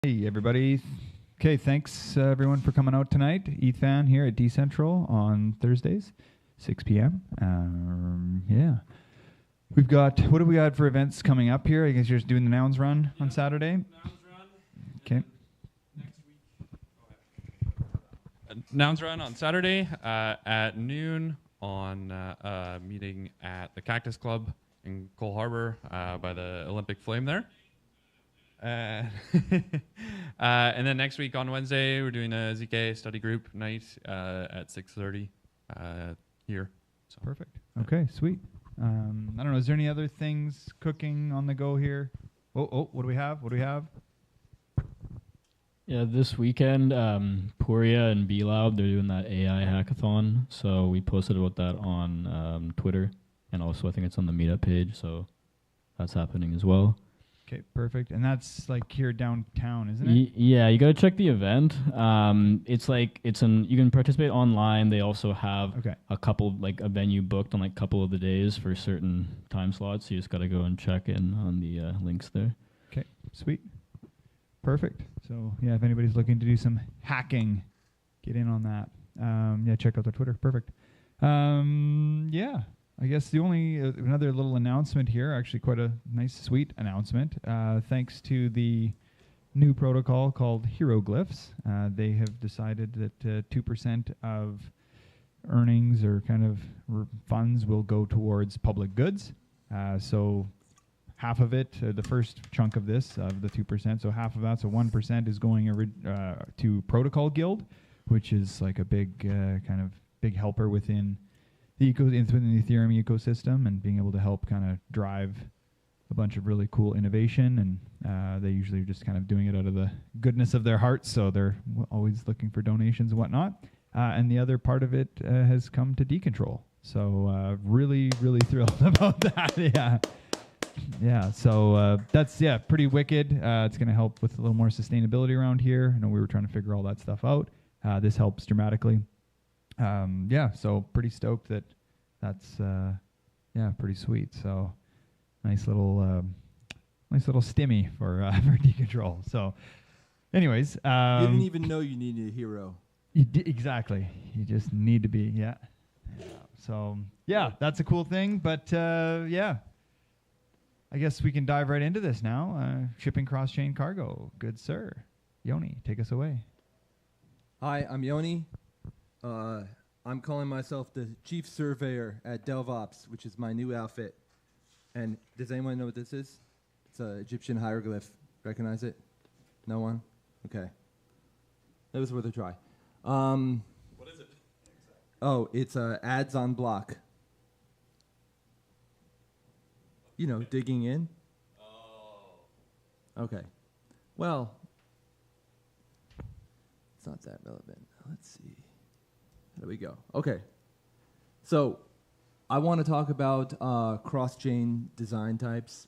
Hey, everybody. Okay, thanks everyone for coming out tonight. EthVan here at Decentral on Thursdays, 6 p.m. Yeah. We've got, what do we got for events coming up here? I guess you're just doing the Nouns Run on Saturday? Nouns Run. Okay. Next week. Nouns Run on Saturday at noon on a meeting at the Cactus Club in Cole Harbour by the Olympic Flame there. And then next week on Wednesday, we're doing a ZK study group night at 6:30 here. So. Perfect. Okay, sweet. I don't know, is there any other things cooking on the go here? Oh, what do we have? Yeah, this weekend, Puria and BLab, they're doing that AI hackathon. So we posted about that on Twitter, and also I think it's on the meetup page. So that's happening as well. Okay, perfect. And that's like here downtown, isn't it? Yeah, you gotta check the event. You can participate online. They also have a couple, like a venue booked on like a couple of the days for certain time slots. So you just gotta go and check in on the links there. Okay, sweet. Perfect. So yeah, if anybody's looking to do some hacking, get in on that. Yeah, check out their Twitter. Perfect. Yeah. I guess the only another little announcement here, actually quite a nice, sweet announcement. Thanks to the new protocol called Hieroglyphs, they have decided that 2% of earnings or kind of funds will go towards public goods. So half of it, the first chunk of this, of the 2%, so half of that, so 1% is going to Protocol Guild, which is like a big kind of big helper within the Ethereum ecosystem and being able to help kind of drive a bunch of really cool innovation. And they usually are just kind of doing it out of the goodness of their hearts, so they're always looking for donations and whatnot. And the other part of it has come to Decontrol. So really, really thrilled about that. Yeah. So that's pretty wicked. It's going to help with a little more sustainability around here. I know we were trying to figure all that stuff out. This helps dramatically. So pretty stoked that's pretty sweet. So nice little stimmy for Decontrol. So anyways, you didn't even know you needed a hero. Exactly. You just need to be. Yeah. So that's a cool thing. But I guess we can dive right into this now. Shipping cross-chain cargo. Good sir. Yoni, take us away. Hi, I'm Yoni. I'm calling myself the chief surveyor at DelvOps, which is my new outfit. And does anyone know what this is? It's an Egyptian hieroglyph. Recognize it? No one? Okay. That was worth a try. What is it? Oh, it's ads on block. You know, digging in. Oh. Okay. Well, it's not that relevant. Let's see. There we go. Okay. So I want to talk about cross-chain design types,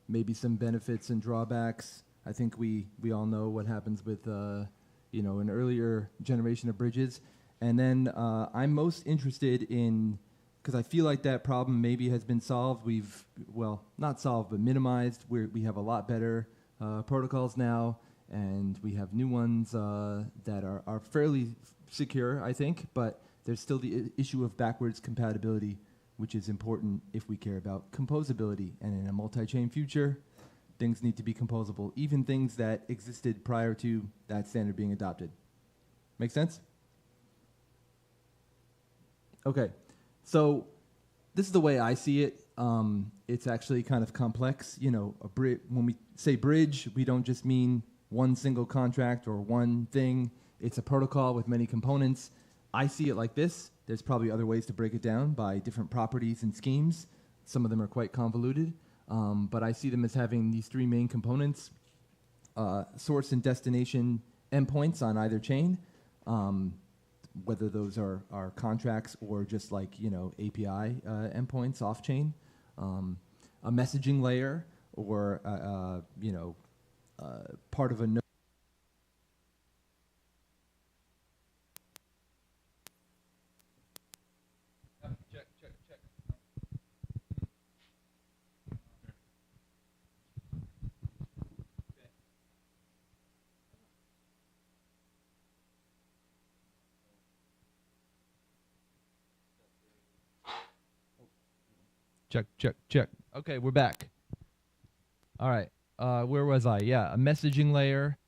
maybe some benefits and drawbacks. I think we all know what happens with an earlier generation of bridges. And then I'm most interested in, because I feel like that problem maybe has been solved. Not solved, but minimized. We have a lot better protocols now, and we have new ones that are fairly secure, I think, but there's still the issue of backwards compatibility, which is important if we care about composability. And in a multi-chain future, things need to be composable, even things that existed prior to that standard being adopted. Make sense? Okay, so this is the way I see it. It's actually kind of complex. You know, when we say bridge, we don't just mean one single contract or one thing. It's a protocol with many components. I see it like this. There's probably other ways to break it down by different properties and schemes. Some of them are quite convoluted, but I see them as having these three main components: source and destination endpoints on either chain, whether those are contracts or just like API endpoints off chain, a messaging layer, or part of a node. Check, check, check. Okay, we're back. All right. Where was I? Yeah, a messaging layer,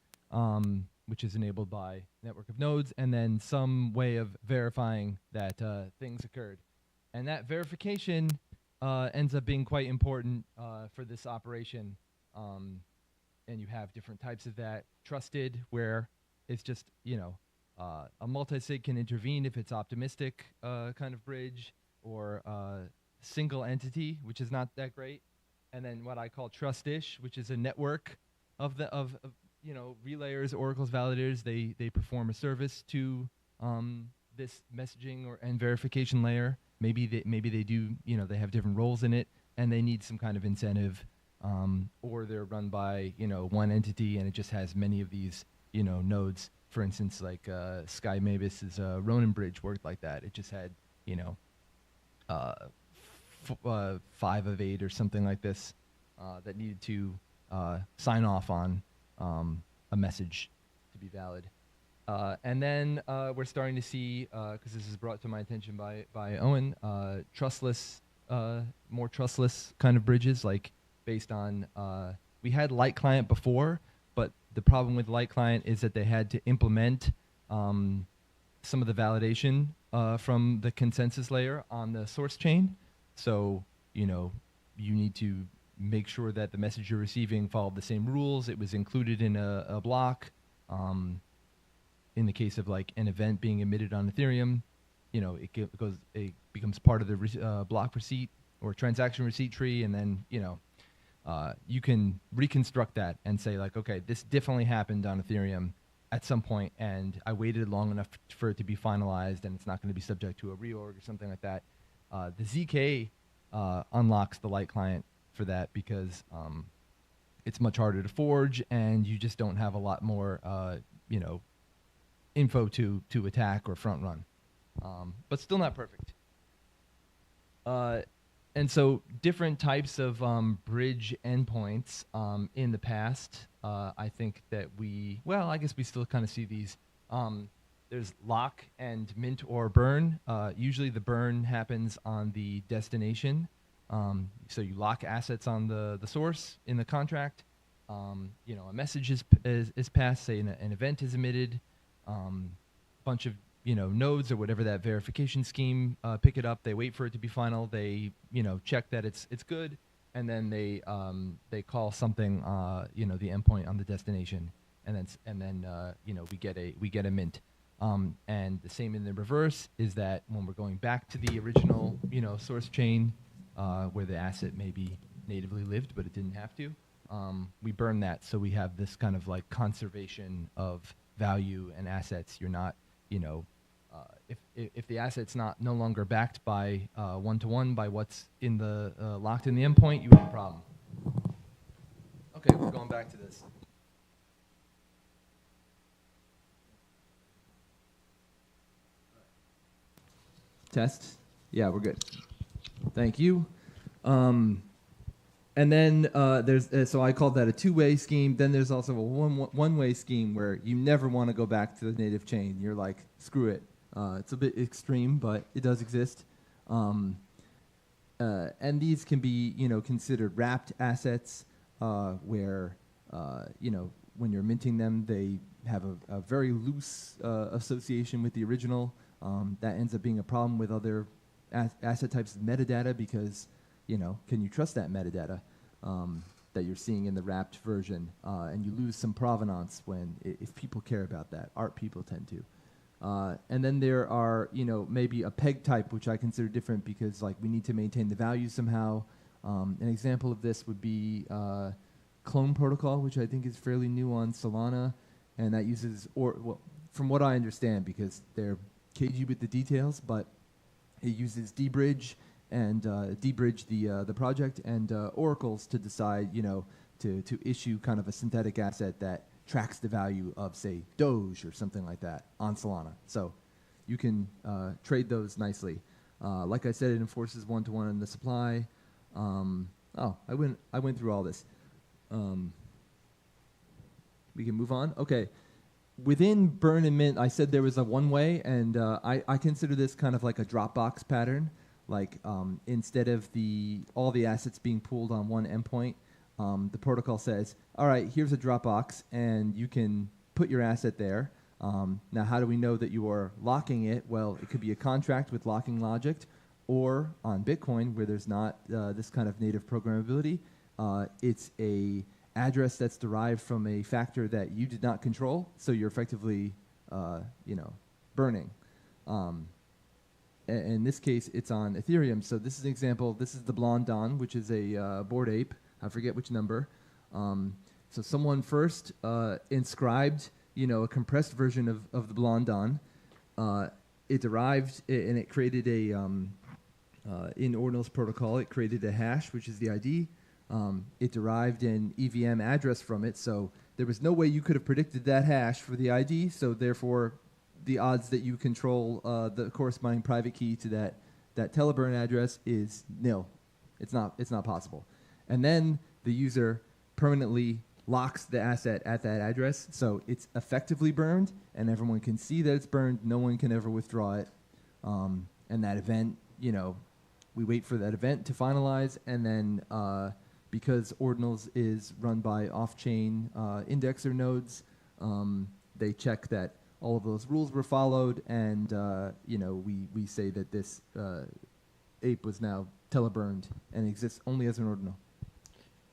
which is enabled by network of nodes, and then some way of verifying that things occurred. And that verification ends up being quite important for this operation. And you have different types of that. Trusted, where it's just, a multi-sig can intervene if it's optimistic kind of bridge, or single entity, which is not that great. And then what I call trust-ish, which is a network of relayers, oracles, validators. They perform a service to this messaging and verification layer. Maybe they do, they have different roles in it, and they need some kind of incentive, or they're run by one entity, and it just has many of these nodes. For instance, like Sky Mavis's Ronin bridge worked like that. It just had 5 of 8 or something like this that needed to sign off on a message to be valid. And then we're starting to see, because this is brought to my attention by Owen, trustless, more trustless kind of bridges, like based on, we had Light Client before, but the problem with Light Client is that they had to implement some of the validation from the consensus layer on the source chain. So, you need to make sure that the message you're receiving followed the same rules. It was included in a block. In the case of like an event being emitted on Ethereum, it becomes part of the block receipt or transaction receipt tree, and then you can reconstruct that and say like, okay, this definitely happened on Ethereum at some point, and I waited long enough for it to be finalized, and it's not going to be subject to a reorg or something like that. The ZK unlocks the Light Client for that because it's much harder to forge, and you just don't have a lot more info to attack or front run, but still not perfect. And so different types of bridge endpoints in the past, I think that I guess we still kind of see these. There's lock and mint or burn. Usually the burn happens on the destination. So you lock assets on the source in the contract. A message is passed, say an event is emitted. Bunch of nodes or whatever that verification scheme pick it up. They wait for it to be final. They check that it's good, and then they call something the endpoint on the destination, and then we get a mint. And the same in the reverse is that when we're going back to the original source chain where the asset maybe natively lived but it didn't have to, we burn that, so we have this kind of like conservation of value and assets. You're not if the asset's no longer backed by one-to-one by what's in the locked in the endpoint, you have a problem. Okay, we're going back to this. Test. Yeah, we're good. Thank you. And then there's so I called that a two-way scheme. Then there's also a one-way scheme where you never want to go back to the native chain. You're like, screw it. It's a bit extreme, but it does exist. And these can be considered wrapped assets where when you're minting them, they have a very loose association with the original. That ends up being a problem with other asset types of metadata because, can you trust that metadata that you're seeing in the wrapped version? And you lose some provenance if people care about that. Art people tend to. And then there are, maybe a peg type, which I consider different because we need to maintain the value somehow. An example of this would be Clone Protocol, which I think is fairly new on Solana, and that uses, from what I understand, because they're cagey with the details, but it uses dbridge and dbridge the project and oracles to decide, to issue kind of a synthetic asset that tracks the value of, say, Doge or something like that on Solana. So you can trade those nicely. Like I said, it enforces one-to-one in the supply. I went through all this. We can move on. Okay. Within burn and mint, I said there was a one-way, and I consider this kind of like a Dropbox pattern. Like instead of all the assets being pooled on one endpoint, the protocol says, all right, here's a Dropbox, and you can put your asset there. Now, how do we know that you are locking it? Well, it could be a contract with locking logic, or on Bitcoin, where there's not this kind of native programmability, it's a address that's derived from a factor that you did not control, so you're effectively, burning. In this case, it's on Ethereum. So this is an example. This is the Blonde Don, which is a Bored Ape. I forget which number. So someone first inscribed, a compressed version of the Blonde Don. It derived, and it created a, in Ordinal's protocol, it created a hash, which is the ID. It derived an EVM address from it, so there was no way you could have predicted that hash for the ID, so therefore the odds that you control the corresponding private key to that teleburn address is nil. It's not possible. And then the user permanently locks the asset at that address, so it's effectively burned, and everyone can see that it's burned. No one can ever withdraw it. And that event, we wait for that event to finalize, and then because Ordinals is run by off-chain indexer nodes, they check that all of those rules were followed, and we say that this ape was now teleburned and exists only as an Ordinal.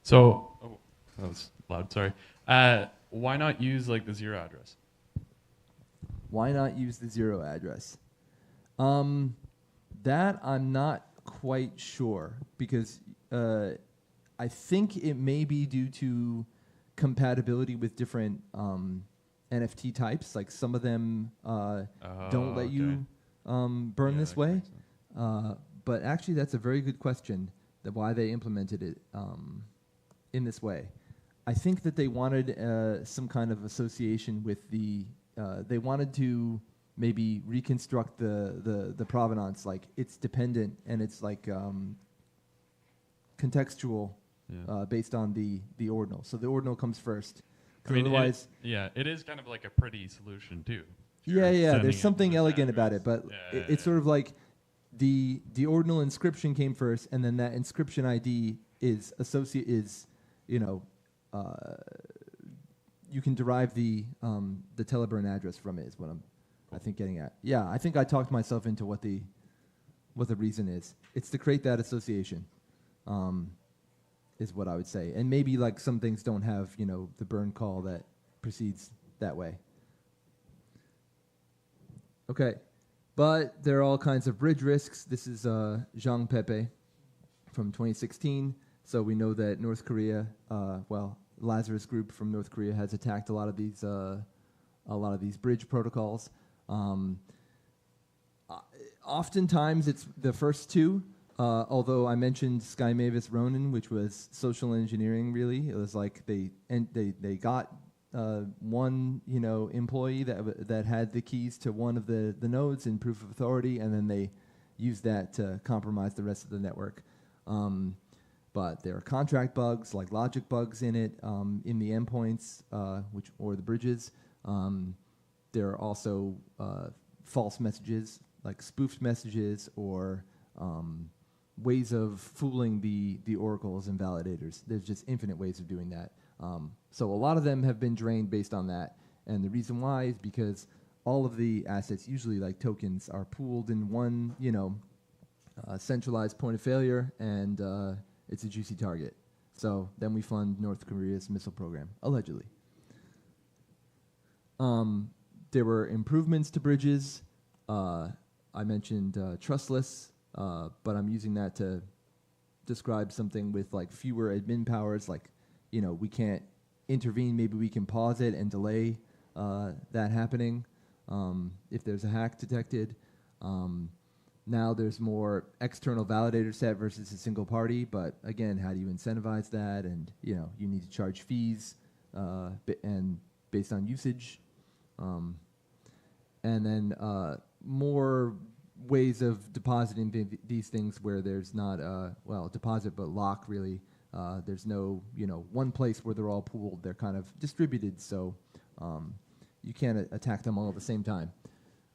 So, that was loud. Sorry. Why not use like the zero address? Why not use the zero address? That I'm not quite sure, because I think it may be due to compatibility with different NFT types. Like some of them don't let you burn this way. But actually, that's a very good question, that why they implemented it in this way. I think that they wanted some kind of association with they wanted to maybe reconstruct the provenance, like it's dependent and it's like contextual based on the ordinal. So the ordinal comes first. I mean, otherwise, it is kind of like a pretty solution too. Yeah. There's something elegant about it, but it's sort of like the ordinal inscription came first, and then that inscription ID is you can derive the teleburn address from it. Is what I'm, I think, getting at. Yeah, I think I talked myself into what the reason is. It's to create that association. Is what I would say. And maybe like some things don't have, the burn call that proceeds that way. Okay. But there are all kinds of bridge risks. This is Zhang Pepe from 2016. So we know that North Korea, Lazarus Group from North Korea has attacked a lot of these bridge protocols. Oftentimes it's the first two. Although I mentioned Sky Mavis Ronin, which was social engineering, really. It was like they got one employee that had the keys to one of the nodes in proof of authority, and then they used that to compromise the rest of the network. But there are contract bugs, like logic bugs in it, in the endpoints, or the bridges. There are also false messages, like spoofed messages, or ways of fooling the oracles and validators. There's just infinite ways of doing that. So a lot of them have been drained based on that. And the reason why is because all of the assets, usually like tokens, are pooled in one, centralized point of failure, and it's a juicy target. So then we fund North Korea's missile program, allegedly. There were improvements to bridges. I mentioned trustless. But I'm using that to describe something with like fewer admin powers. Like, we can't intervene. Maybe we can pause it and delay that happening if there's a hack detected. Now there's more external validator set versus a single party. But again, how do you incentivize that? And you need to charge fees and based on usage. And then more ways of depositing these things where there's not deposit but lock, really. There's no one place where they're all pooled. They're kind of distributed, so you can't attack them all at the same time.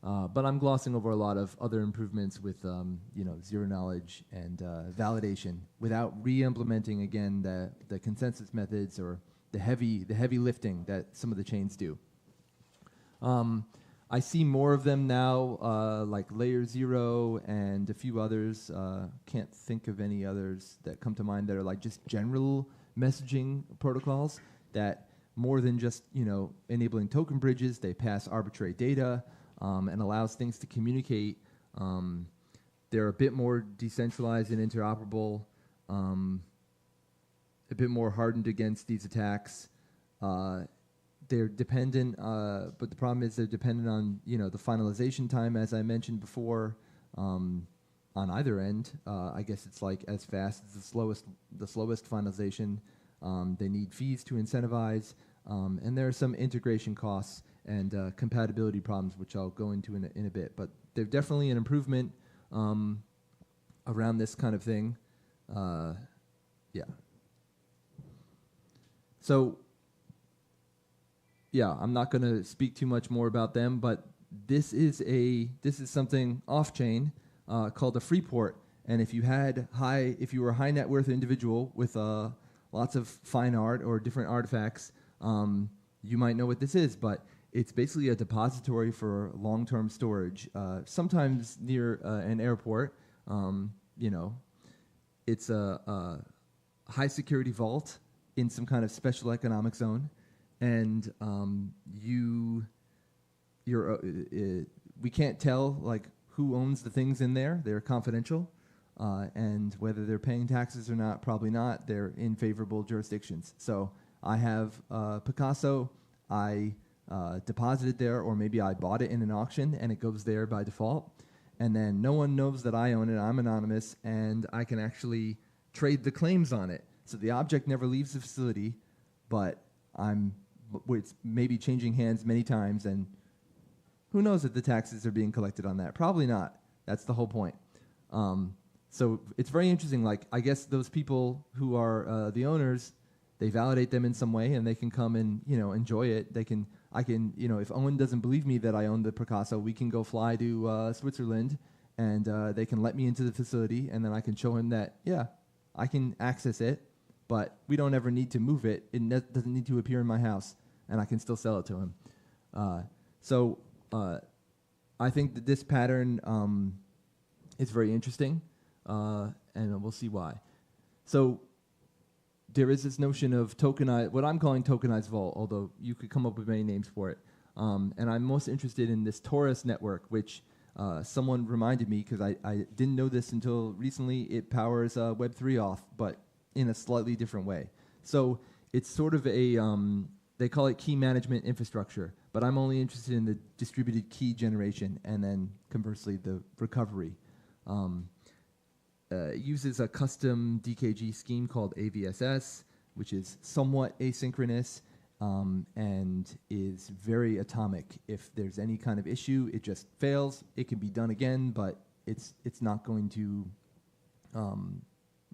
But I'm glossing over a lot of other improvements with zero knowledge and validation without re-implementing again the consensus methods or the heavy lifting that some of the chains do. I see more of them now, like Layer 0 and a few others. Can't think of any others that come to mind that are like just general messaging protocols that more than just enabling token bridges, they pass arbitrary data and allows things to communicate. They're a bit more decentralized and interoperable, a bit more hardened against these attacks. They're dependent, but the problem is they're dependent on the finalization time, as I mentioned before. On either end, I guess it's like as fast as the slowest finalization. They need fees to incentivize, and there are some integration costs and compatibility problems, which I'll go into in a bit. But they're definitely an improvement around this kind of thing. Yeah. So. Yeah, I'm not going to speak too much more about them, but this is something off-chain called a free port. And if you were a high net worth individual with lots of fine art or different artifacts, you might know what this is. But it's basically a depository for long-term storage, sometimes near an airport. It's a high security vault in some kind of special economic zone. And we can't tell like who owns the things in there. They're confidential, and whether they're paying taxes or not, probably not. They're in favorable jurisdictions. So I have Picasso. I deposited there, or maybe I bought it in an auction, and it goes there by default. And then no one knows that I own it. I'm anonymous, and I can actually trade the claims on it. So the object never leaves the facility, but it's maybe changing hands many times, and who knows if the taxes are being collected on that? Probably not. That's the whole point. So it's very interesting. Like, I guess those people who are the owners, they validate them in some way, and they can come and enjoy it. I can if Owen doesn't believe me that I own the Picasso, we can go fly to Switzerland, and they can let me into the facility, and then I can show him that I can access it. But we don't ever need to move it. It doesn't need to appear in my house, and I can still sell it to him. So I think that this pattern is very interesting, and we'll see why. So there is this notion of what I'm calling tokenized vault, although you could come up with many names for it. And I'm most interested in this Taurus network, which someone reminded me, because I didn't know this until recently. It powers Web3 auth, but in a slightly different way. So it's sort of they call it key management infrastructure, but I'm only interested in the distributed key generation and then conversely the recovery. It uses a custom DKG scheme called AVSS, which is somewhat asynchronous and is very atomic. If there's any kind of issue, it just fails. It can be done again, but it's not going to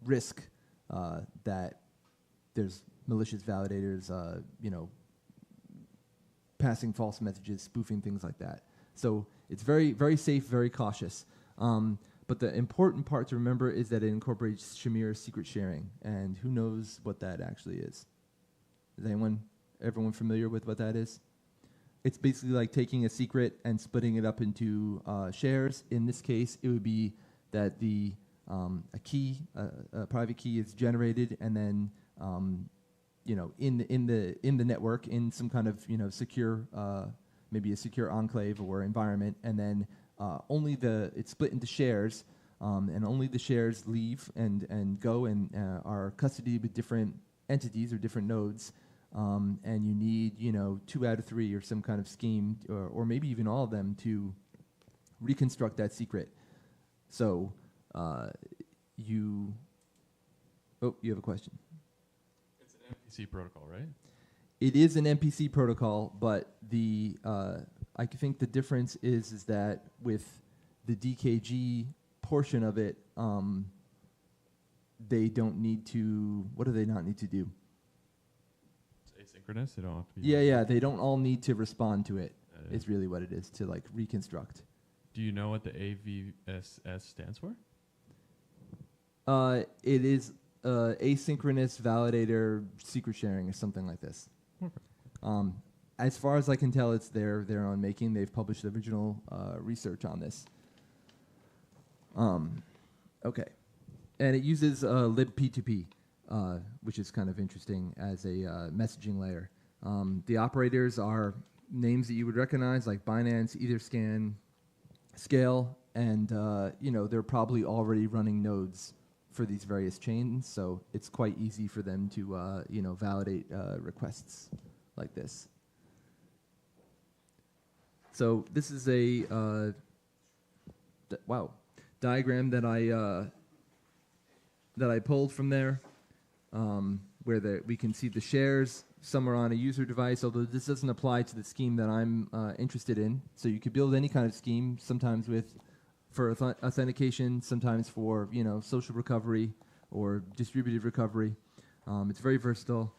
risk that there's malicious validators, passing false messages, spoofing, things like that. So it's very, very safe, very cautious. But the important part to remember is that it incorporates Shamir secret sharing, and who knows what that actually is? Is everyone familiar with what that is? It's basically like taking a secret and splitting it up into shares. In this case, it would be that a private key is generated, and then in the network, in some kind of secure, maybe a secure enclave or environment, and then it's split into shares, and only the shares leave and go and are custodied with different entities or different nodes, and you need 2 out of 3 or some kind of scheme, or maybe even all of them, to reconstruct that secret. So you have a question. It's an MPC protocol, right? It is an MPC protocol, but I think the difference is that with the DKG portion of it, they don't need to. What do they not need to do? It's asynchronous. They don't have to be. Yeah. They don't all need to respond to it. Is really what it is, to like reconstruct. Do you know what the AVSS stands for? It is asynchronous validator secret sharing or something like this. Okay. As far as I can tell, it's their own making. They've published original research on this. Okay. And it uses libp2p, which is kind of interesting as a messaging layer. The operators are names that you would recognize, like Binance, Etherscan, Scale, and they're probably already running nodes for these various chains, so it's quite easy for them to validate requests like this. So this is a diagram that I pulled from there, where we can see the shares. Some are on a user device, although this doesn't apply to the scheme that I'm interested in. So you could build any kind of scheme, sometimes for authentication, sometimes for social recovery or distributed recovery. It's very versatile.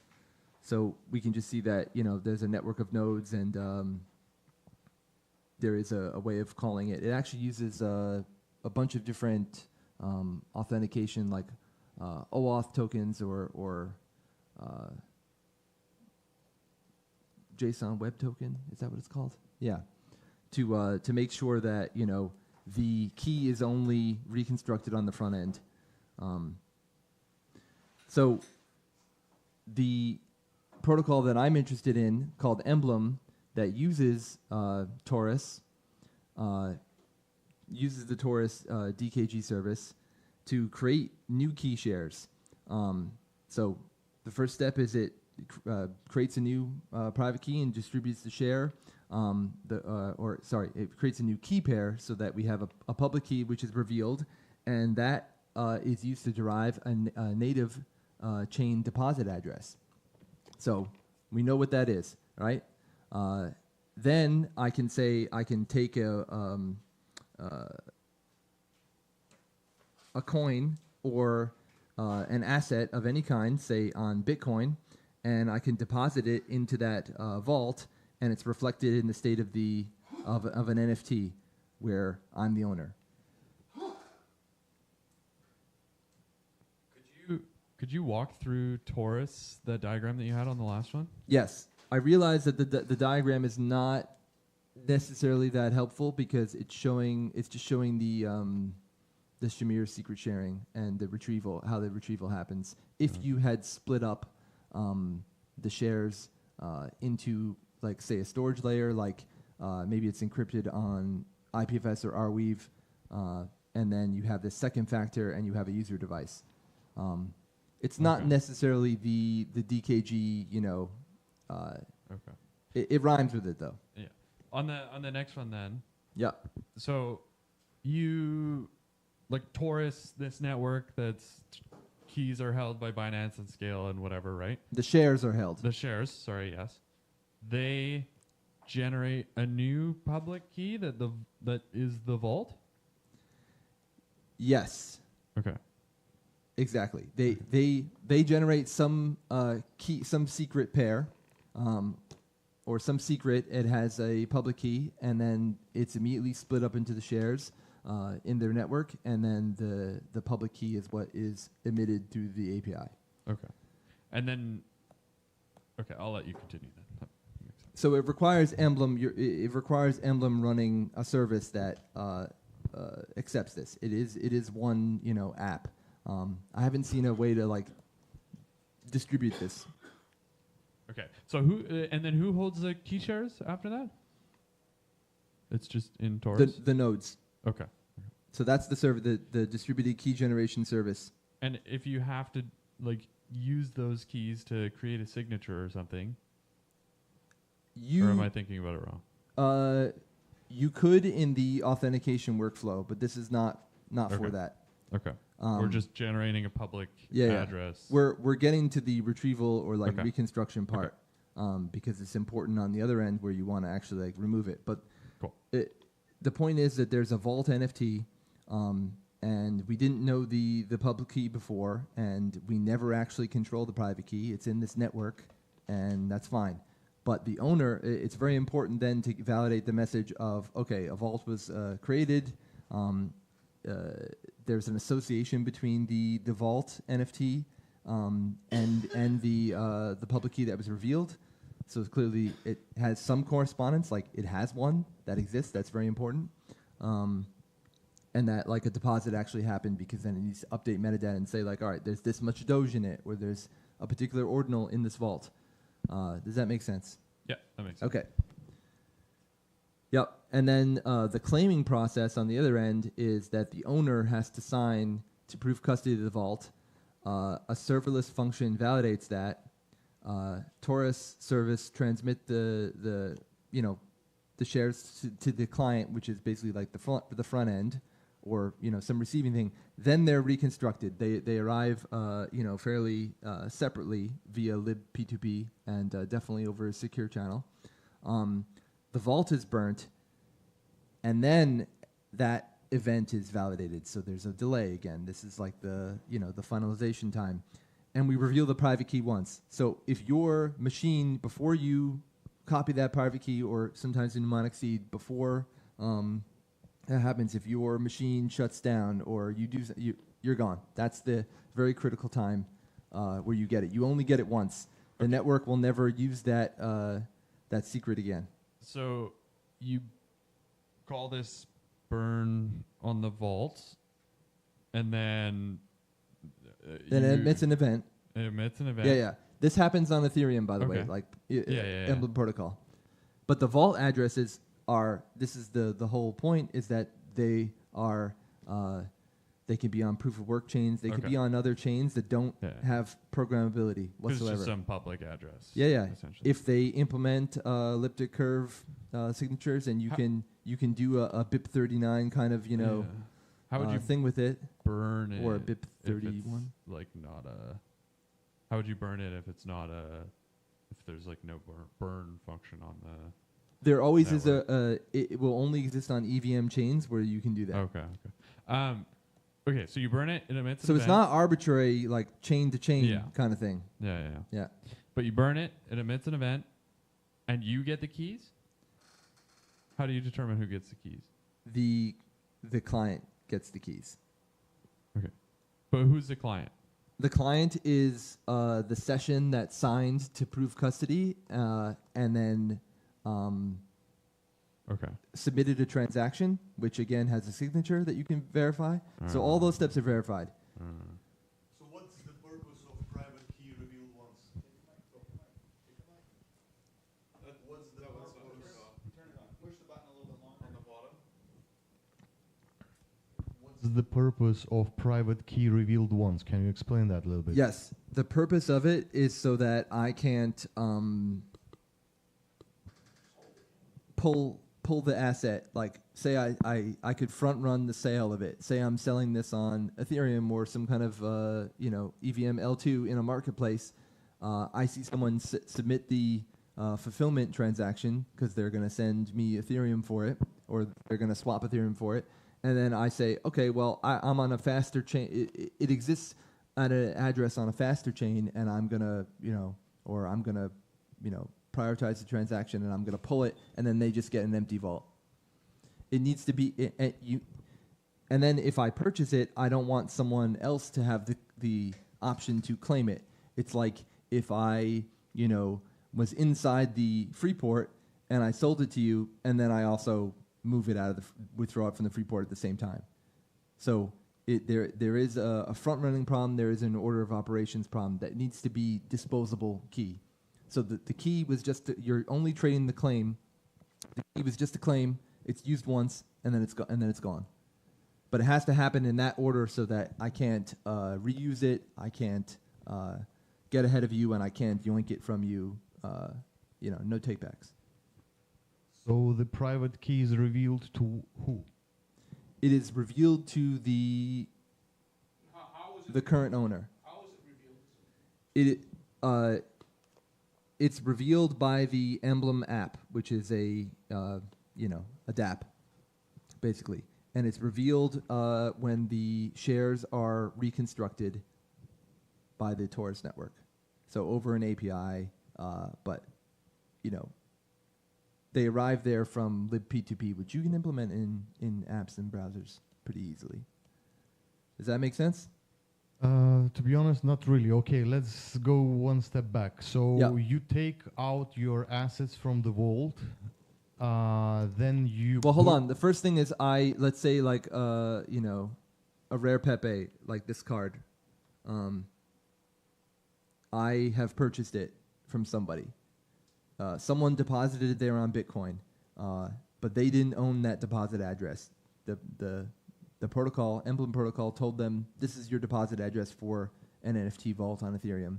So we can just see that there's a network of nodes, and there is a way of calling it. It actually uses a bunch of different authentication, like OAuth tokens or JSON Web Token. Is that what it's called? Yeah. To make sure that the key is only reconstructed on the front end. So the protocol that I'm interested in, called Emblem, that uses Taurus, uses the Taurus DKG service to create new key shares. So the first step is it creates a new private key and distributes the share. It creates a new key pair so that we have a public key which is revealed, and that is used to derive a native chain deposit address. So we know what that is, right? Then I can say I can take a coin or an asset of any kind, say on Bitcoin, and I can deposit it into that vault, and it's reflected in the state of an NFT where I'm the owner. Could you walk through Taurus, the diagram that you had on the last one? Yes. I realize that the diagram is not necessarily that helpful because it's just showing the Shamir secret sharing and the retrieval, how the retrieval happens. If you had split up the shares into, like, say, a storage layer, like maybe it's encrypted on IPFS or Arweave, and then you have the second factor and you have a user device. It's not necessarily the DKG, it rhymes with it, though. Yeah. On the next one, then. Yeah. So you, like Taurus, this network that's keys are held by Binance and Scale and whatever, right? The shares are held. The shares, sorry, yes. They generate a new public key that is the vault? Yes. Okay. Exactly. They generate some key, some secret pair, or some secret. It has a public key, and then it's immediately split up into the shares in their network, and then the public key is what is emitted through the API. Okay. And then, I'll let you continue then. That makes sense. So it requires Emblem. It requires Emblem running a service that accepts this. It is one app. I haven't seen a way to distribute this. Okay. So who holds the key shares after that? It's just in Taurus? The nodes. Okay. So that's the server, the distributed key generation service. And if you have to use those keys to create a signature or something, or am I thinking about it wrong? You could in the authentication workflow, but this is not for that. Okay. We're just generating a public address. We're getting to the retrieval or reconstruction part, because it's important on the other end where you want to actually remove it. But cool. The point is that there's a vault NFT, and we didn't know the public key before, and we never actually control the private key. It's in this network, and that's fine. But the owner, it's very important then to validate the message of, okay, a vault was created. There's an association between the vault NFT and the public key that was revealed. So clearly it has some correspondence, like it has one that exists. That's very important. And that like a deposit actually happened, because then it needs to update metadata and say like, all right, there's this much Doge in it, or there's a particular ordinal in this vault. Does that make sense? Yeah, that makes sense. Okay. Yep. And then the claiming process on the other end is that the owner has to sign to prove custody of the vault. A serverless function validates that. Taurus service transmit the shares to the client, which is basically like the front end, or some receiving thing. Then they're reconstructed. They arrive fairly separately via libp2p and definitely over a secure channel. The vault is burnt, and then that event is validated. So there's a delay again. This is like the finalization time, and we reveal the private key once. So if your machine, before you copy that private key, or sometimes in mnemonic seed before that happens, if your machine shuts down or you're gone. That's the very critical time where you get it. You only get it once. The network will never use that secret again. So you call this burn on the vault, and then then it emits an event. It emits an event. Yeah. This happens on Ethereum, by the way, like Emblem Protocol. But the vault addresses are, this is the whole point, is that they are, they can be on proof of work chains. They can be on other chains that don't have programmability whatsoever. It's just some public address. Yeah. If they implement elliptic curve signatures, and you can do a BIP39 kind of how would you thing with it, burn it, or a BIP31? Like not a. How would you burn it if it's not if there's like no burn function on the? There always network? is it will only exist on EVM chains where you can do that. Okay, so you burn it, it emits So an it's event. not arbitrary, like chain to chain kind of thing. Yeah. But you burn it, it emits an event, and you get the keys? How do you determine who gets the keys? The client gets the keys. Okay. But who's the client? The client is the session that signed to prove custody, and then submitted a transaction, which again has a signature that you can verify. So all those steps are verified. So what's the purpose of private key revealed once? What's the purpose? Turn it on. Push the button a little bit longer on the bottom. What's the purpose of private key revealed once? Can you explain that a little bit? Yes. The purpose of it is so that I can't pull the asset. Like, say I could front run the sale of it. Say I'm selling this on Ethereum or some kind of EVM L2 in a marketplace. I see someone submit the fulfillment transaction because they're going to send me Ethereum for it, or they're going to swap Ethereum for it. And then I say, okay, well, I'm on a faster chain. It exists at an address on a faster chain, and I'm going to, prioritize the transaction, and I'm going to pull it, and then they just get an empty vault. It needs to be, and then if I purchase it, I don't want someone else to have the option to claim it. It's like if I, was inside the free port, and I sold it to you, and then I also move it out of withdraw it from the free port at the same time. So there is a front running problem. There is an order of operations problem that needs to be disposable key. So the key was just you're only trading the claim. The key was just a claim. It's used once, and then it's gone. But it has to happen in that order so that I can't reuse it. I can't get ahead of you, and I can't yoink it from you. No takebacks. So the private key is revealed to who? It is revealed to the current owner. How is it revealed? It's revealed by the Emblem app, which is a DApp, basically, and it's revealed when the shares are reconstructed by the Taurus network. So over an API, but you know, they arrive there from libp2p, which you can implement in apps and browsers pretty easily. Does that make sense? To be honest, not really. Okay, let's go one step back. So Yeah. you take out your assets from the vault, then you. Well, hold put- on. The first thing is let's say like you know, a rare Pepe like this card. I have purchased it from somebody. Someone deposited it there on Bitcoin, but they didn't own that deposit address. The protocol, Emblem protocol, told them this is your deposit address for an NFT vault on Ethereum.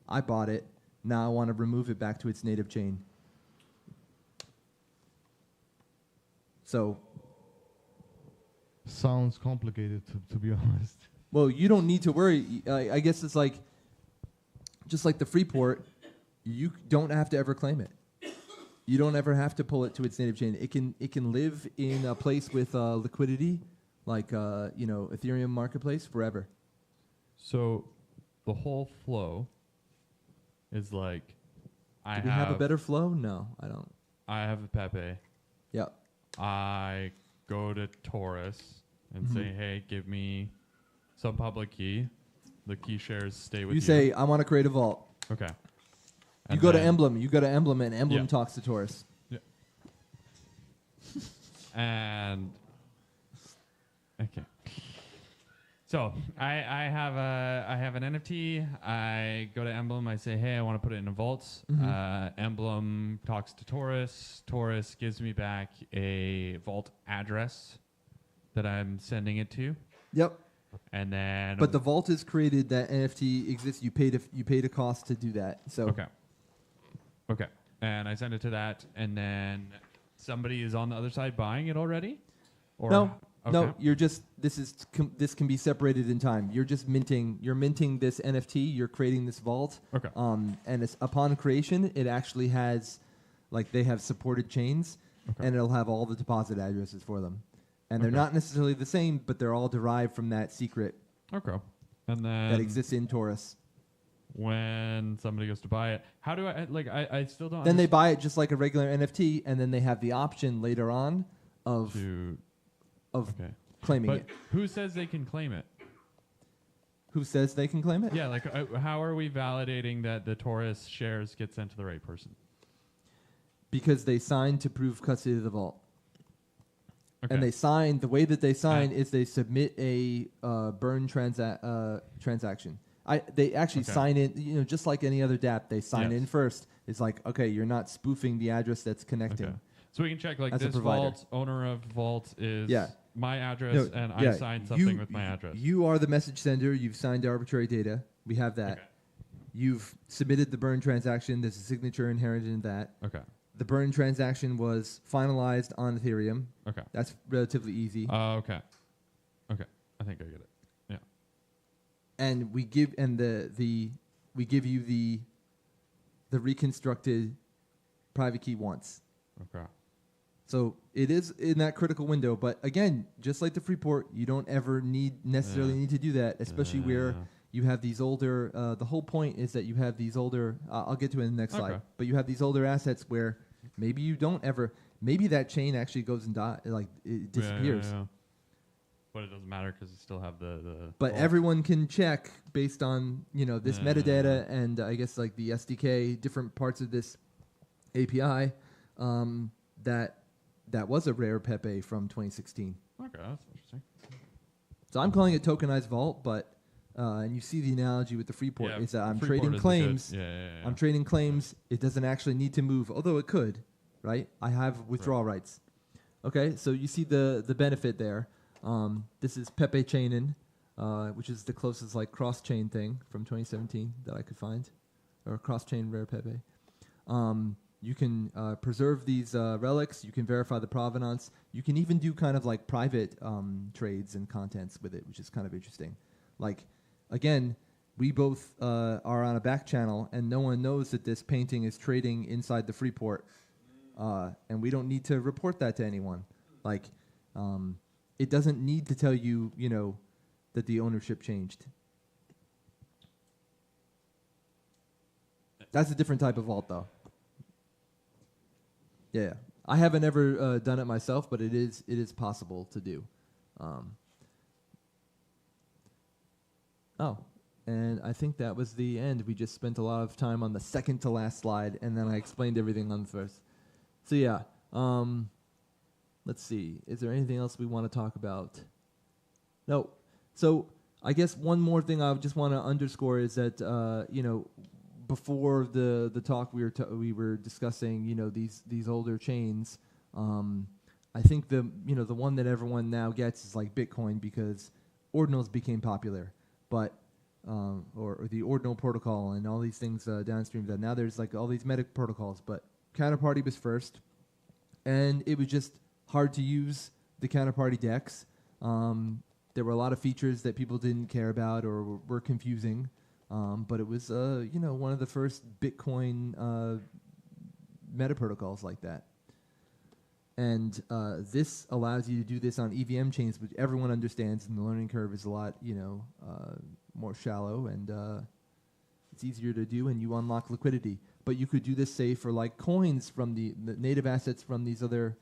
I bought it. Now I want to remove it back to its native chain. So, Sounds complicated, to be honest. well, you don't need to worry. I guess it's like, just like the Freeport, you don't have to ever claim it. You don't ever have to pull it to its native chain. It can live in a place with liquidity, like you know, Ethereum marketplace forever. So the whole flow is like, Do we have a better flow? No, I don't. I have a Pepe. Yeah. I go to Taurus and Mm-hmm. say, hey, give me some public key. The key shares stay with you. You say, I want to create a vault. Okay. You And go to then- Emblem. You go to Emblem, and Emblem Yeah. talks to Taurus. And okay. So I have an NFT. I go to Emblem. I say, hey, I want to put it in a vault. Mm-hmm. Emblem talks to Taurus. Taurus gives me back a vault address that I'm sending it to, Yep. and then But the vault is created. That NFT exists. You paid a cost to do that. So okay, and I send it to that, and then somebody is on the other side buying it already, or no. okay. No, you're just this can be separated in time. You're just minting. You're minting this NFT. You're creating this vault. Okay. And it's upon creation, it actually has, like, they have supported chains, Okay. and it'll have all the deposit addresses for them, and they're Okay. not necessarily the same, but they're all derived from that secret Okay, and then that exists in Taurus. when somebody goes to buy it, how do I still don't Then they buy it just like a regular NFT, and then they have the option later on of to okay. claiming But it. who says they can claim it? Who says they can claim it? Yeah, like how are we validating that the Taurus shares get sent to the right person? Because they signed to prove custody of the vault. Okay. And they sign, the way that they sign is they submit a burn transaction. They actually Okay. sign in, you know, just like any other dApp, they sign Yes. in first. It's like, okay, you're not spoofing the address that's connecting. Okay. So we can check like As a this provider. vault, owner of vault is Yeah. my address, No, and yeah, I signed something with my address. You are the message sender. You've signed arbitrary data. We have that. Okay. You've submitted the burn transaction. There's a signature inherent in that. Okay. The burn transaction was finalized on Ethereum. Okay. That's relatively easy. Okay. Okay. I think I get it. Yeah. And we give we give you the reconstructed private key once. Okay. So it is in that critical window, but again, just like the Freeport, you don't ever necessarily need to do that, especially where you have these older. The whole point is that you have these older. I'll get to it in the next slide. Okay. But you have these older assets where maybe you don't ever. Maybe that chain actually goes and it disappears. Yeah. But it doesn't matter because you still have the But vault. everyone can check based on this Yeah. metadata and I guess like the SDK, different parts of this API that was a rare Pepe from 2016. Okay, that's interesting. So I'm calling it tokenized vault, but and you see the analogy with the Freeport Yeah, is that I'm Freeport trading is a claims. good- yeah. I'm trading claims. It doesn't actually need to move, although it could, right? I have withdrawal rights. Okay, so you see the benefit there. This is Pepe Chainin, which is the closest like cross-chain thing from 2017 that I could find, or cross-chain rare Pepe. You can preserve these relics. You can verify the provenance. You can even do kind of like private trades and contents with it, which is kind of interesting. Like, again, we both are on a back channel, and no one knows that this painting is trading inside the Freeport, and we don't need to report that to anyone. Like, it doesn't need to tell you, that the ownership changed. That's a different type of vault, though. Yeah. I haven't ever done it myself, but it is possible to do. And I think that was the end. We just spent a lot of time on the second to last slide, and then I explained everything on the first. So yeah, let's see. Is there anything else we want to talk about? No. So I guess one more thing I just want to underscore is that before the talk we were discussing these older chains. I think the one that everyone now gets is like Bitcoin because ordinals became popular, but or the ordinal protocol and all these things downstream of that. Now there's like all these meta protocols, but Counterparty was first, and it was just hard to use the Counterparty DEX. There were a lot of features that people didn't care about or were confusing, but it was one of the first Bitcoin meta protocols like that. And this allows you to do this on EVM chains, which everyone understands, and the learning curve is a lot, more shallow, and it's easier to do, and you unlock liquidity. But you could do this, say, for like coins from the native assets from these other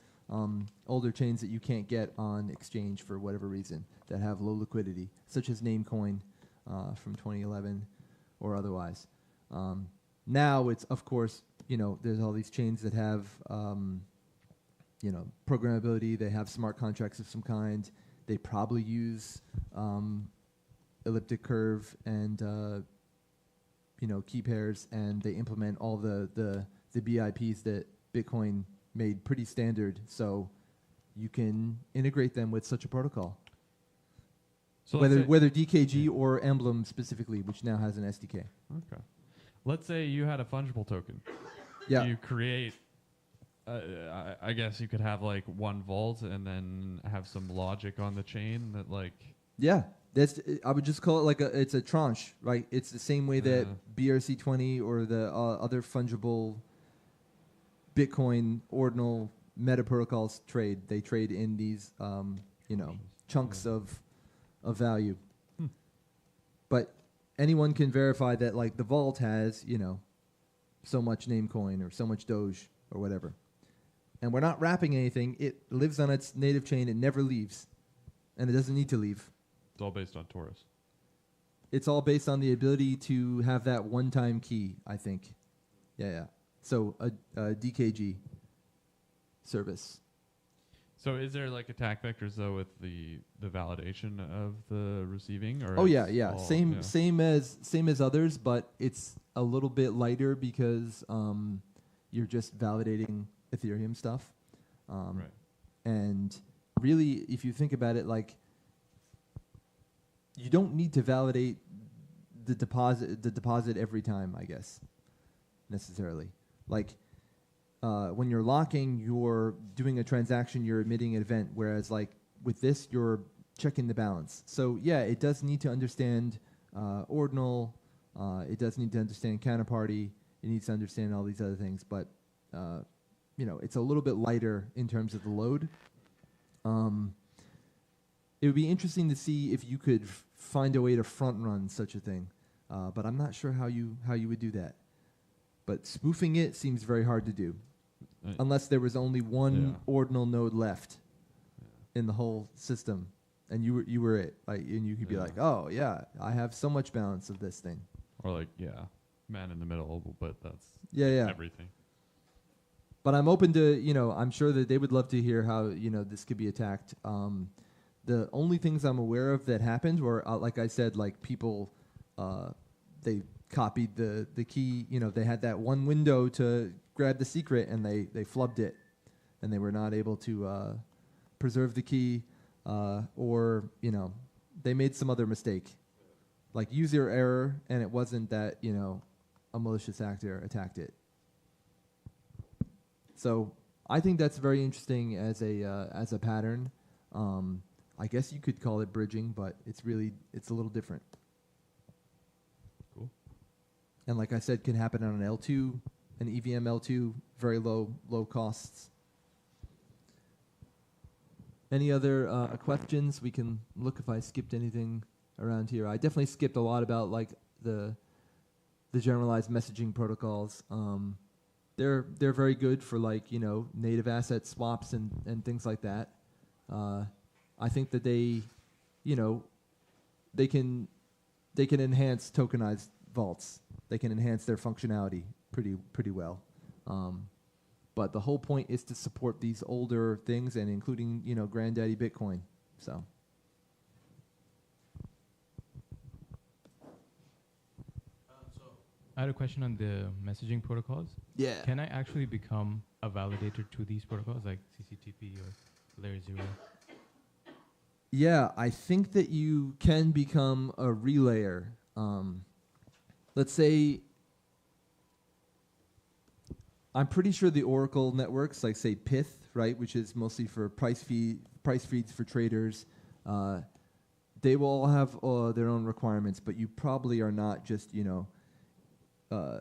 older chains that you can't get on exchange for whatever reason that have low liquidity, such as Namecoin from 2011 or otherwise. Now it's, of course, there's all these chains that have programmability. They have smart contracts of some kind. They probably use elliptic curve and key pairs, and they implement all the BIPs that Bitcoin made pretty standard. So you can integrate them with such a protocol. So whether DKG or Emblem specifically, which now has an SDK. Okay. Let's say you had a fungible token. Yeah. You create. I guess you could have like one vault and then have some logic on the chain that like. Yeah, I would just call it it's a tranche, right? It's the same way that BRC20 or the other fungible Bitcoin ordinal meta protocols trade. They trade in these chunks of value. But anyone can verify that like the vault has so much Namecoin or so much Doge or whatever. And we're not wrapping anything. It lives on its native chain. It never leaves. And it doesn't need to leave. It's all based on Taurus. It's all based on the ability to have that one-time key, I think. Yeah. So a DKG service. So is there like attack vectors though with the validation of the receiving? Or yeah. Same as others, but it's a little bit lighter because you're just validating Ethereum stuff. Right. And really, if you think about it, like you don't need to validate the deposit every time, I guess, necessarily. Like when you're locking, you're doing a transaction, you're emitting an event, whereas like with this, you're checking the balance. So yeah, it does need to understand ordinal. It does need to understand counterparty. It needs to understand all these other things, but it's a little bit lighter in terms of the load. It would be interesting to see if you could find a way to front run such a thing, but I'm not sure how you would do that. But spoofing it seems very hard to do, unless there was only one ordinal node left in the whole system, and you were it, like, and you could be like, oh yeah, I have so much balance of this thing. Or like man in the middle, but that's everything. But I'm open to, I'm sure that they would love to hear how, this could be attacked. The only things I'm aware of that happened were, like I said, like people, they copied the key, they had that one window to grab the secret and they flubbed it and they were not able to preserve the key or, they made some other mistake, like user error, and it wasn't that, a malicious actor attacked it. So I think that's very interesting as a pattern. I guess you could call it bridging, but it's a little different. Cool. And like I said, can happen on an L2, an EVM L2, very low costs. Any other questions? We can look if I skipped anything around here. I definitely skipped a lot about like the generalized messaging protocols. they're very good for like, you know, native asset swaps and things like that. I think that they, you know, they can enhance tokenized vaults. They can enhance their functionality pretty well. But the whole point is to support these older things, and including, you know, granddaddy Bitcoin. So. I had a question on the messaging protocols. Yeah. Can I actually become a validator to these protocols like CCTP or Layer 0? Yeah, I think that you can become a relayer. Let's say, I'm pretty sure the Oracle networks, like say Pith, right, which is mostly for price feeds for traders, they will all have their own requirements, but you probably are not just, you know, I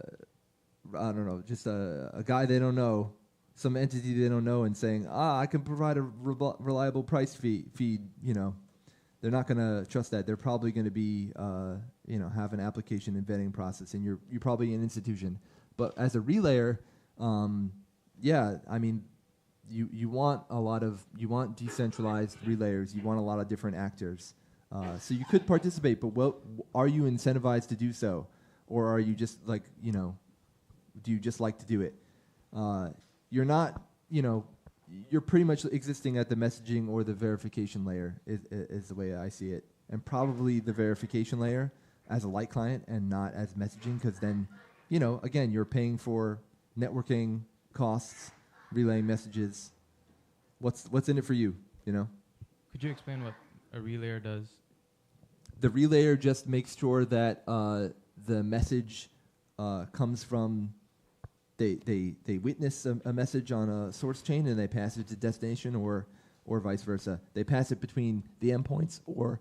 don't know, just a guy they don't know, some entity they don't know, and saying, I can provide a reliable price feed, you know. They're not going to trust that. They're probably going to be, you know, have an application and vetting process, and you're probably an institution. But as a relayer, yeah, I mean, you want decentralized relayers. You want a lot of different actors. So you could participate, but are you incentivized to do so? Or are you just like, you know, do you just like to do it? You're not, you know, you're pretty much existing at the messaging or the verification layer is the way I see it. And probably the verification layer as a light client and not as messaging, because then, you know, again, you're paying for networking costs, relaying messages. What's in it for you, you know? Could you explain what a relayer does? The relayer just makes sure that the message comes from, they witness a message on a source chain and they pass it to destination, or vice versa. They pass it between the endpoints or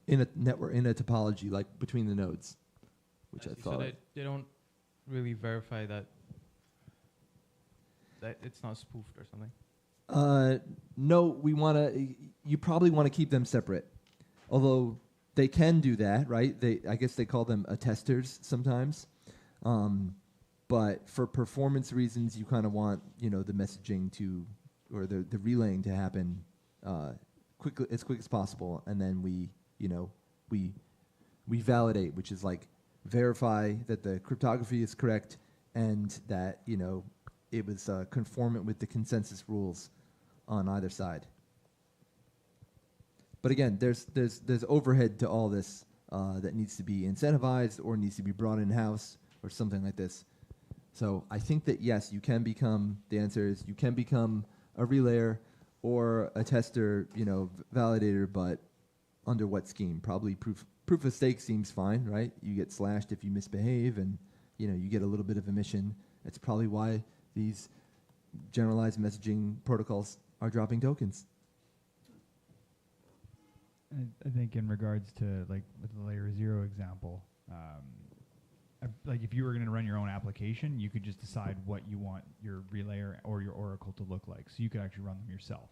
in a network, in a topology, like between the nodes, which I thought. So they don't really verify that it's not spoofed or something? No, you probably want to keep them separate. Although they can do that, right? I guess they call them attesters sometimes. But for performance reasons, you kind of want, you know, the messaging to, or the relaying to happen as quick as possible, and then we validate, which is like verify that the cryptography is correct and that, you know, it was conformant with the consensus rules on either side. But again, there's overhead to all this that needs to be incentivized or needs to be brought in-house or something like this. So I think that, yes, you can become, the answer is you can become a relayer or a tester, you know, validator, but under what scheme? Probably proof of stake seems fine, right? You get slashed if you misbehave, and, you know, you get a little bit of emission. That's probably why these generalized messaging protocols are dropping tokens. I think in regards to, like, with the layer 0 example, like if you were going to run your own application, you could just decide what you want your relayer or your oracle to look like. So you could actually run them yourself,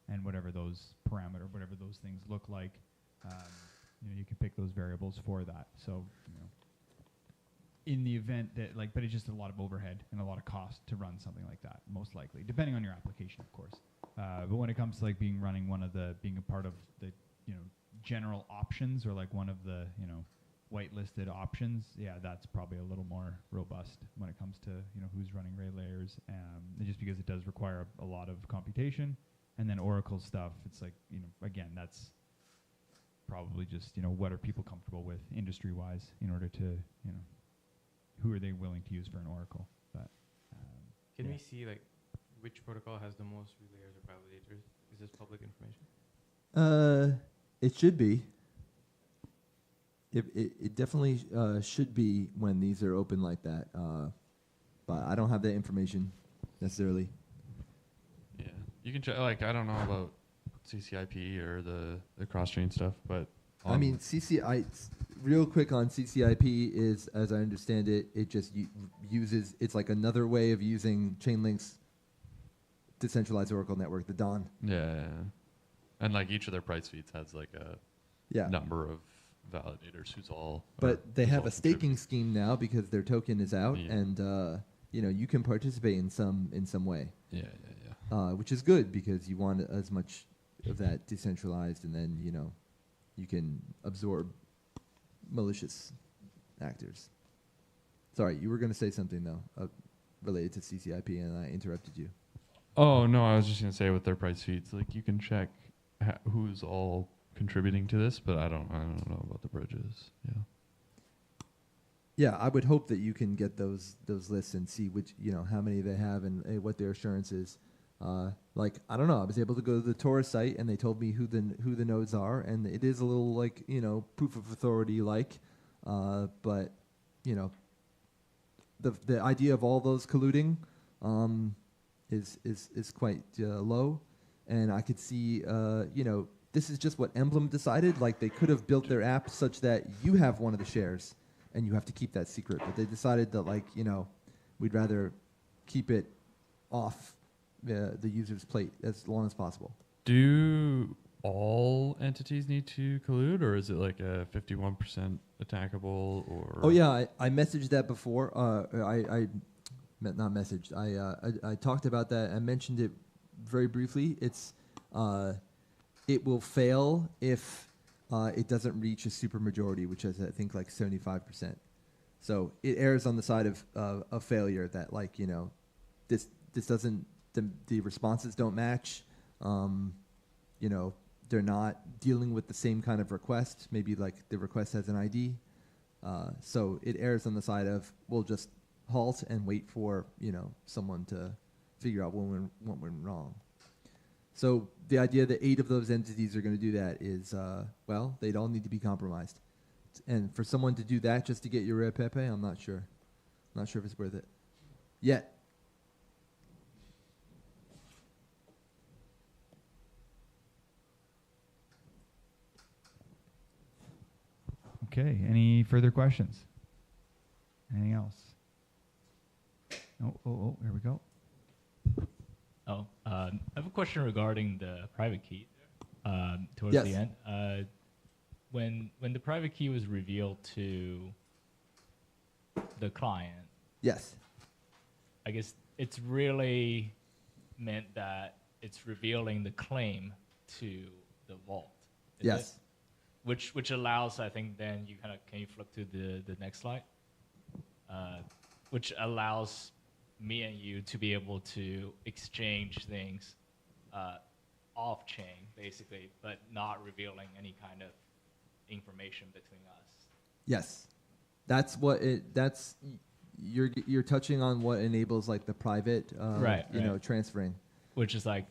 and whatever those whatever those things look like, you know, you can pick those variables for that. So, you know, in the event that, like, but it's just a lot of overhead and a lot of cost to run something like that, most likely, depending on your application, of course. But when it comes to like being a part of the, you know, general options, or like one of the, you know, whitelisted options, yeah, that's probably a little more robust when it comes to, you know, who's running relayers, just because it does require a lot of computation. And then Oracle stuff, it's like, you know, again, that's probably just, you know, what are people comfortable with industry-wise in order to, you know, who are they willing to use for an Oracle? But can we see like which protocol has the most relayers or validators? Is this public information? It should be. It definitely should be when these are open like that. But I don't have that information necessarily. Yeah, you can check. Like, I don't know about CCIP or the Crosschain stuff, but I mean, real quick on CCIP is, as I understand it, it just uses, it's like another way of using Chainlink's decentralized Oracle network, the Dawn. Yeah. And like each of their price feeds has like a number of validators who's all. But they have a staking scheme now because their token is out, and you can participate in some way. Yeah. Which is good because you want as much of that decentralized, and then you can absorb malicious actors. Sorry, you were going to say something though related to CCIP, and I interrupted you. Oh no, I was just gonna say with their price feeds, like you can check who's all contributing to this, but I don't know about the bridges. Yeah. Yeah, I would hope that you can get those lists and see which how many they have and what their assurance is. Like I don't know, I was able to go to the Torus site and they told me who the nodes are, and it is a little like proof of authority like, but the idea of all those colluding is quite low, and I could see this is just what Emblem decided. Like they could have built their app such that you have one of the shares and you have to keep that secret, but they decided that we'd rather keep it off the user's plate as long as possible. Do all entities need to collude, or is it like a 51% attackable? Or oh yeah, I messaged that before. Not messaged. I talked about that. I mentioned it very briefly. It's it will fail if it doesn't reach a supermajority, which is I think like 75%. So it errs on the side of failure. That this doesn't the responses don't match. They're not dealing with the same kind of request. Maybe like the request has an ID. So it errs on the side of we'll just halt and wait for someone to figure out what went wrong. So the idea that 8 of those entities are going to do that is they'd all need to be compromised, and for someone to do that just to get your Rare Pepe, I'm not sure. Not sure if it's worth it yet. Okay. Any further questions? Anything else? Oh, here we go. I have a question regarding the private key towards Yes. the end. When the private key was revealed to the client, Yes. I guess it's really meant that it's revealing the claim to the vault. Is Yes. it? Which allows, I think, then can you flip to the next slide? Which allows me and you to be able to exchange things off chain, basically, but not revealing any kind of information between us. Yes. That's you're touching on what enables like the private Right. transferring. Which is like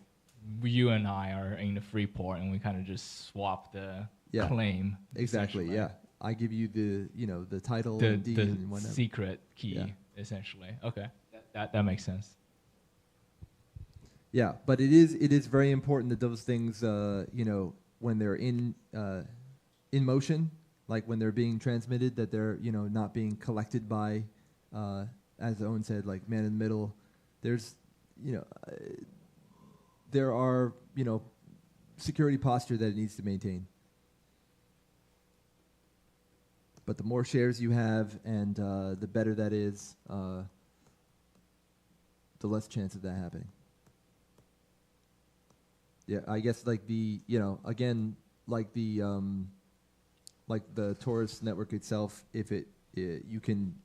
you and I are in the free port and we kind of just swap the Yeah. claim. Exactly. essentially. Yeah. I give you the title The, and deed the and whatnot. secret key, Yeah. essentially. Okay. That makes sense. Yeah, but it is very important that those things when they're in motion, like when they're being transmitted, that they're not being collected by as Owen said, like man in the middle. There's there are security posture that it needs to maintain. But the more shares you have and the better that is, the less chance of that happening. Yeah, I guess like the like the Torus network itself, if you can,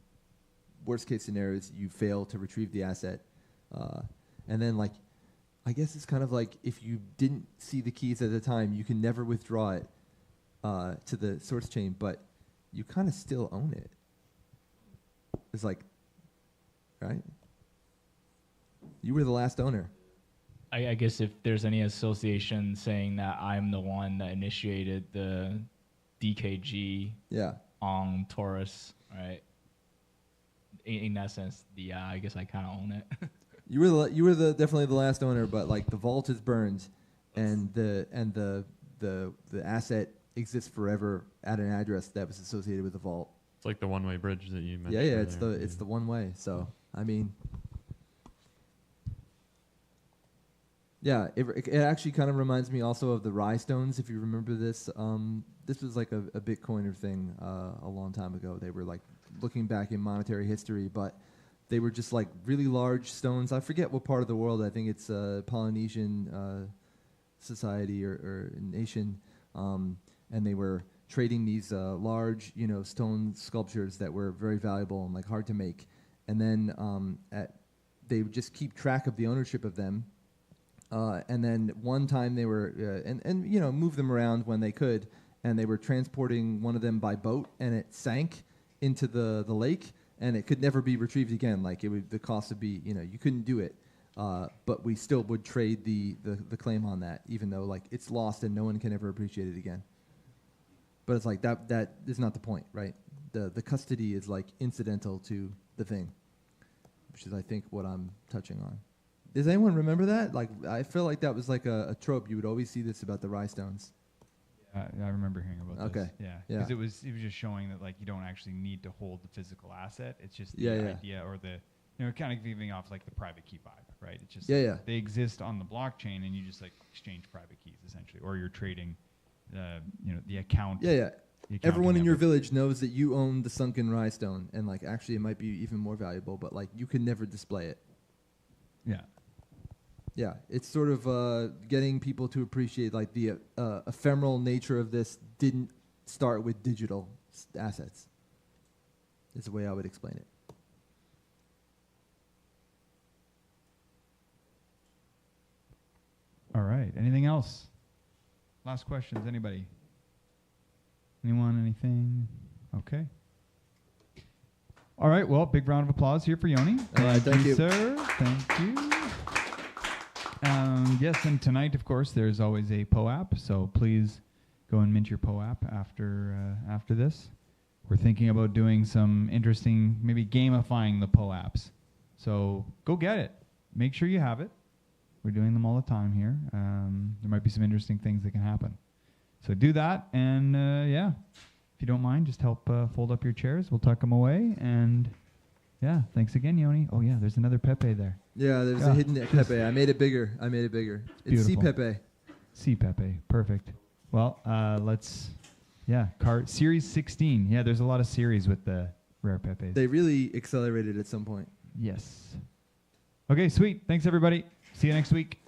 worst case scenario is you fail to retrieve the asset, and then like I guess it's kind of like if you didn't see the keys at the time, you can never withdraw it to the source chain, but you kind of still own it. It's like, right? You were the last owner. I guess if there's any association saying that I'm the one that initiated the DKG on Taurus, right? In that sense, I guess I kind of own it. You were definitely the last owner, but like the vault is burned, and the asset exists forever at an address that was associated with the vault. It's like the one-way bridge that you mentioned. Yeah, it's the one way. So I mean, yeah, it actually kind of reminds me also of the Rhinestones. If you remember this, this was like a Bitcoiner thing a long time ago. They were like looking back in monetary history, but they were just like really large stones. I forget what part of the world. I think it's Polynesian society or nation, and they were trading these large, stone sculptures that were very valuable and like hard to make. And then they would just keep track of the ownership of them. And then one time they were, move them around when they could, and they were transporting one of them by boat, and it sank into the lake, and it could never be retrieved again. Like the cost would be, you couldn't do it. But we still would trade the claim on that, even though like it's lost and no one can ever appreciate it again. But it's like that is not the point, right? The custody is like incidental to the thing, which is I think what I'm touching on. Does anyone remember that? Like I feel like that was like a trope. You would always see this about the rye stones. I remember hearing about this. Okay. Yeah. Yeah. Because it was just showing that like you don't actually need to hold the physical asset. It's just the Yeah. idea or the kind of giving off like the private key vibe, right? It's just Yeah. they exist on the blockchain and you just like exchange private keys essentially, or you're trading the account. Yeah. the accounting Everyone in your of it. village knows that you own the sunken rye stone, and like actually it might be even more valuable, but like you can never display it. Yeah. Yeah, it's sort of getting people to appreciate like the ephemeral nature of this didn't start with digital assets. Is the way I would explain it. All right. Anything else? Last questions. Anybody? Anyone? Anything? Okay. All right. Well, big round of applause here for Yoni. All right, thank you. sir. Thank you. Yes, and tonight, of course, there's always a POAP, so please go and mint your POAP after this. We're thinking about doing some interesting, maybe gamifying the POAPs. So go get it. Make sure you have it. We're doing them all the time here. There might be some interesting things that can happen. So do that, and if you don't mind, just help fold up your chairs. We'll tuck them away, and thanks again, Yoni. Oh yeah, there's another Pepe there. Yeah, there's a hidden Pepe. I made it bigger. It's C beautiful. Pepe. C Pepe, perfect. Well, Series 16. Yeah, there's a lot of series with the rare Pepes. They really accelerated at some point. Yes. Okay, sweet. Thanks, everybody. See you next week.